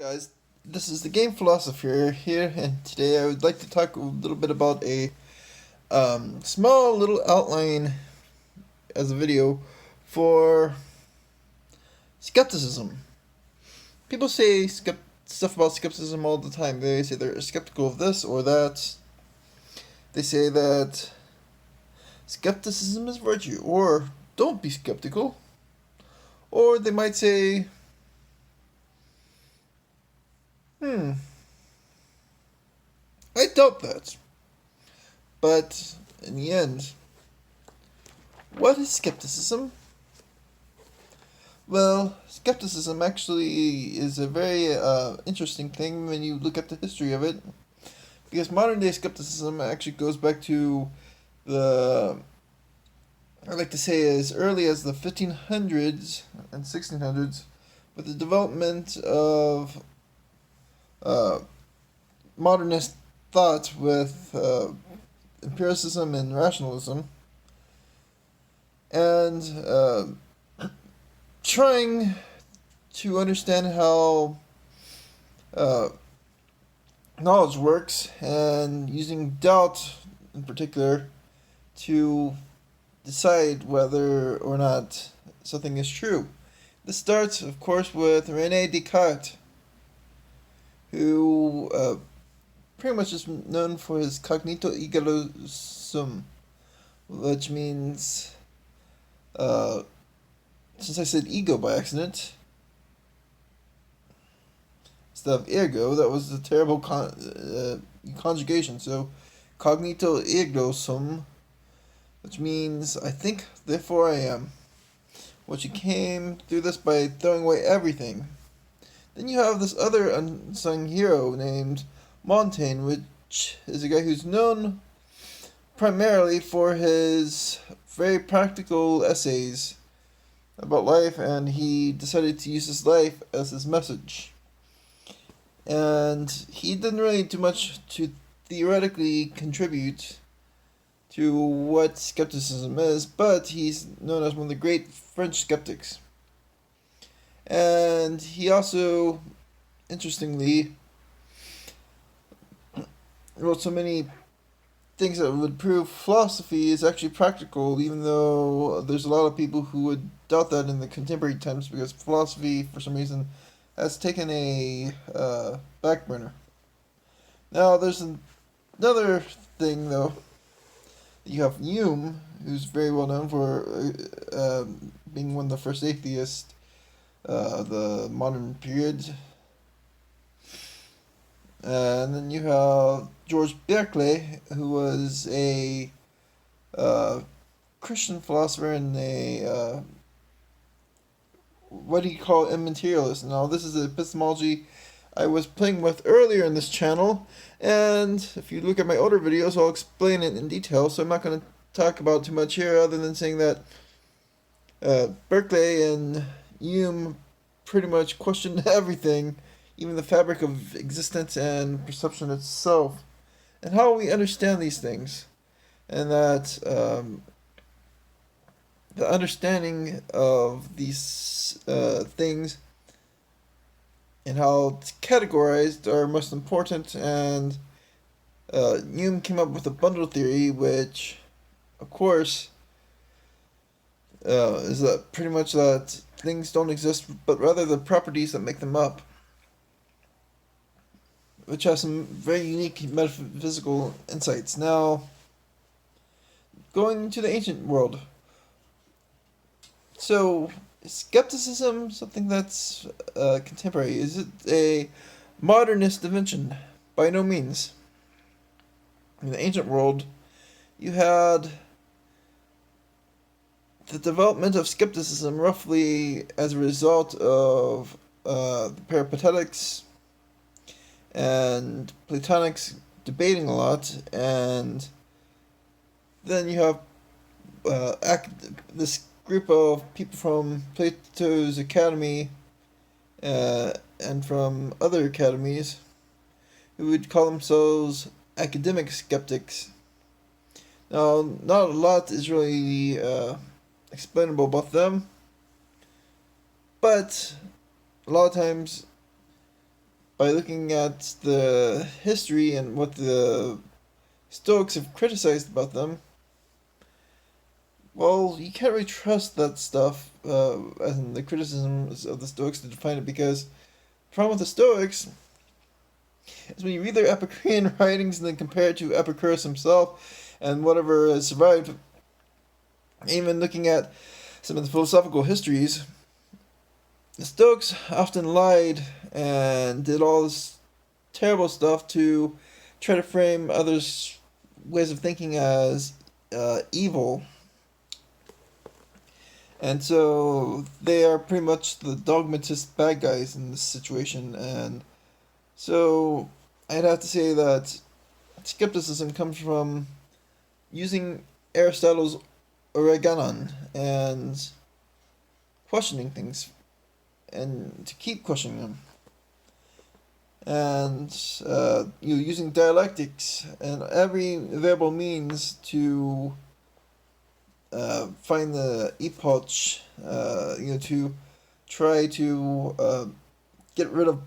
Guys, this is the game Philosopher here, and today I would like to talk a little bit about a small little outline as a video for skepticism. People say stuff about skepticism all the time. They say they're skeptical of this or that. They say that skepticism is virtue, or don't be skeptical. Or they might say, I doubt that. But in the end, what is skepticism? Well, skepticism actually is a very interesting thing when you look at the history of it. Because modern day skepticism actually goes back to I like to say, as early as the 1500s and 1600s, with the development of modernist thought with empiricism and rationalism, and trying to understand how knowledge works, and using doubt in particular to decide whether or not something is true. This starts, of course, with René Descartes, who pretty much is known for his cognito ergo sum, which means, since I said ego by accident, instead of ergo, that was a terrible conjugation, so cognito ergo sum, which means I think, therefore I am. Which you came through this by throwing away everything. Then you have this other unsung hero named Montaigne, which is a guy who's known primarily for his very practical essays about life, and he decided to use his life as his message. And he didn't really do much to theoretically contribute to what skepticism is, but he's known as one of the great French skeptics. And he also, interestingly, wrote so many things that would prove philosophy is actually practical, even though there's a lot of people who would doubt that in the contemporary times, because philosophy, for some reason, has taken a back burner. Now, there's another thing, though. You have Hume, who's very well known for being one of the first atheists of the modern period. And then you have George Berkeley, who was a Christian philosopher and a what do you call immaterialist. Now, this is an epistemology I was playing with earlier in this channel, and if you look at my older videos, I'll explain it in detail, so I'm not going to talk about too much here, other than saying that Berkeley and Hume pretty much questioned everything, even the fabric of existence and perception itself, and how we understand these things, and that the understanding of these things and how it's categorized are most important. And Hume came up with a bundle theory, which, of course, is that pretty much that things don't exist, but rather the properties that make them up, which has some very unique metaphysical insights. Now, going to the ancient world. So, is skepticism something that's contemporary? Is it a modernist invention? By no means. In the ancient world, you had the development of skepticism roughly as a result of the Peripatetics and Platonics debating a lot, and then you have this group of people from Plato's Academy and from other academies who would call themselves academic skeptics. Now, not a lot is really explainable about them, but a lot of times by looking at the history and what the Stoics have criticized about them, well, you can't really trust that stuff, as in the criticisms of the Stoics to define it, because the problem with the Stoics is when you read their Epicurean writings and then compare it to Epicurus himself and whatever has survived, even looking at some of the philosophical histories, the Stoics often lied and did all this terrible stuff to try to frame others' ways of thinking as evil. And so they are pretty much the dogmatist bad guys in this situation. And so I'd have to say that skepticism comes from using Aristotle's Organon and questioning things and to keep questioning them. And using dialectics and every available means to find the epoch, to try to get rid of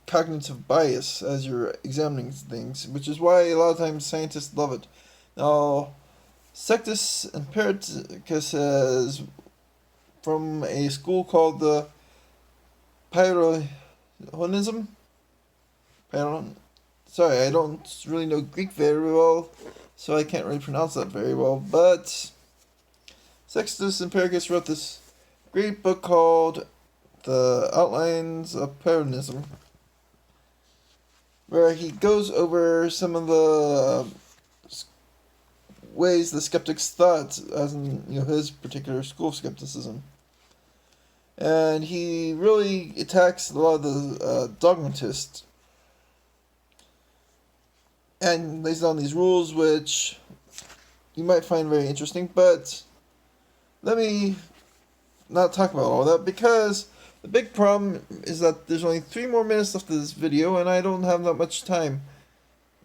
cognitive bias as you're examining things, which is why a lot of times scientists love it. Now, Sextus Empiricus is from a school called the Pyrrhonism. Sorry, I don't really know Greek very well, so I can't really pronounce that very well, but Sextus Empiricus wrote this great book called The Outlines of Pyrrhonism, where he goes over some of the ways the skeptics thought, as in his particular school of skepticism. And he really attacks a lot of the dogmatists and lays down these rules which you might find very interesting, but let me not talk about all that, because the big problem is that there's only 3 more minutes left of this video and I don't have that much time.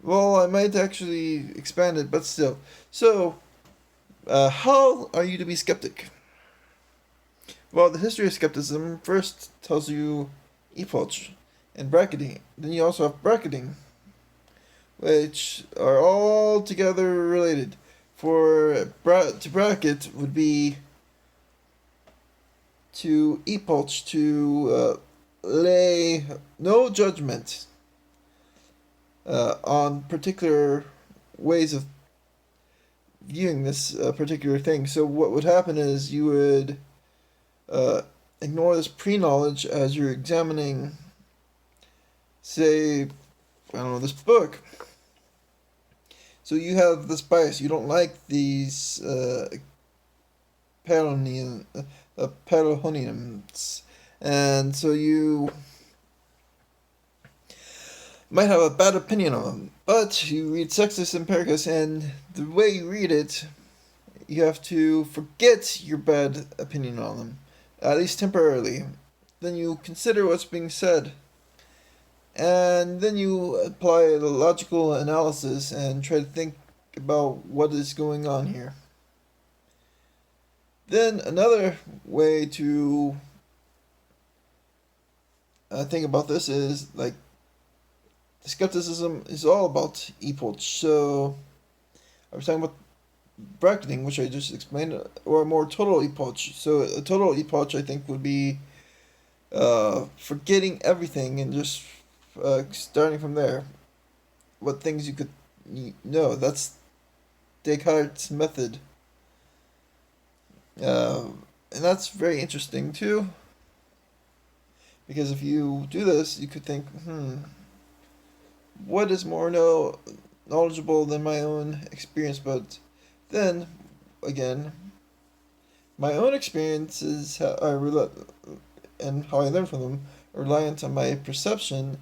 Well, I might actually expand it, but still. So, how are you to be skeptic? Well, the history of skepticism first tells you epoch and bracketing. Then you also have bracketing, which are all together related. To bracket would be to epoch, to lay no judgment on particular ways of viewing this particular thing. So what would happen is you would ignore this pre-knowledge as you're examining, say, I don't know, this book. So you have this bias. You don't like these Pyrrhonians, and so you might have a bad opinion of them. But you read Sextus Empiricus, and the way you read it, you have to forget your bad opinion on them, at least temporarily. Then you consider what's being said, and then you apply the logical analysis and try to think about what is going on here. Then another way to think about this is, like, skepticism is all about epoch. So I was talking about bracketing, which I just explained, or a more total epoch. So a total epoch, I think, would be forgetting everything and just starting from there. What things you could know. That's Descartes' method. And that's very interesting too, because if you do this, you could think, what is more knowledgeable than my own experience? But then, again, my own experiences and how I learn from them are reliant on my perception.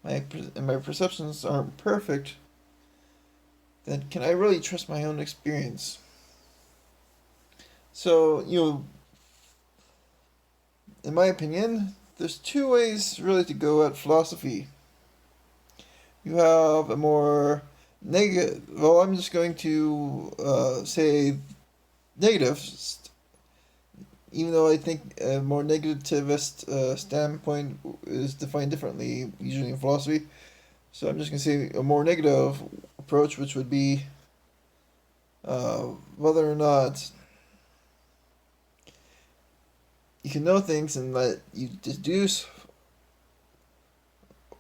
My perceptions aren't perfect. Then can I really trust my own experience? So, in my opinion, there's 2 ways really to go at philosophy. You have a more negative, well, I'm just going to say negative even though I think a more negativist standpoint is defined differently, usually in philosophy. So I'm just going to say a more negative approach, which would be whether or not you can know things and that you deduce.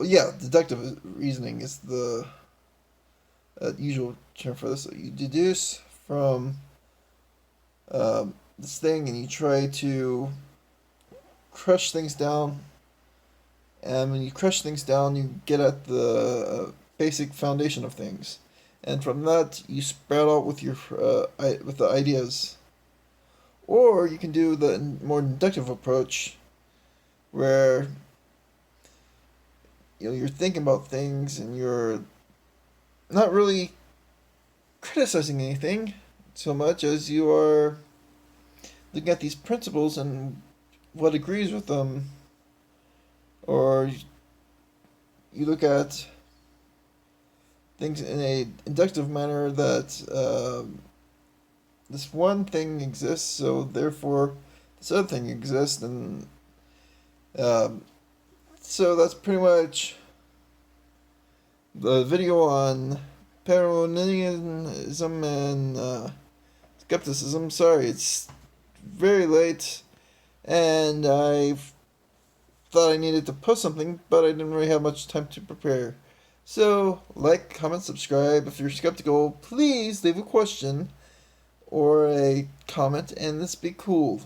Yeah, deductive reasoning is the usual term for this. You deduce from this thing and you try to crush things down. And when you crush things down, you get at the basic foundation of things. And from that, you spread out with your with the ideas. Or you can do the more inductive approach, where you're thinking about things and you're not really criticizing anything so much as you are looking at these principles and what agrees with them, or you look at things in a inductive manner that this one thing exists, so therefore this other thing exists, and um, so that's pretty much the video on Paranoianism and skepticism. Sorry, it's very late, and I thought I needed to post something, but I didn't really have much time to prepare. So, like, comment, subscribe. If you're skeptical, please leave a question or a comment, and this be cool.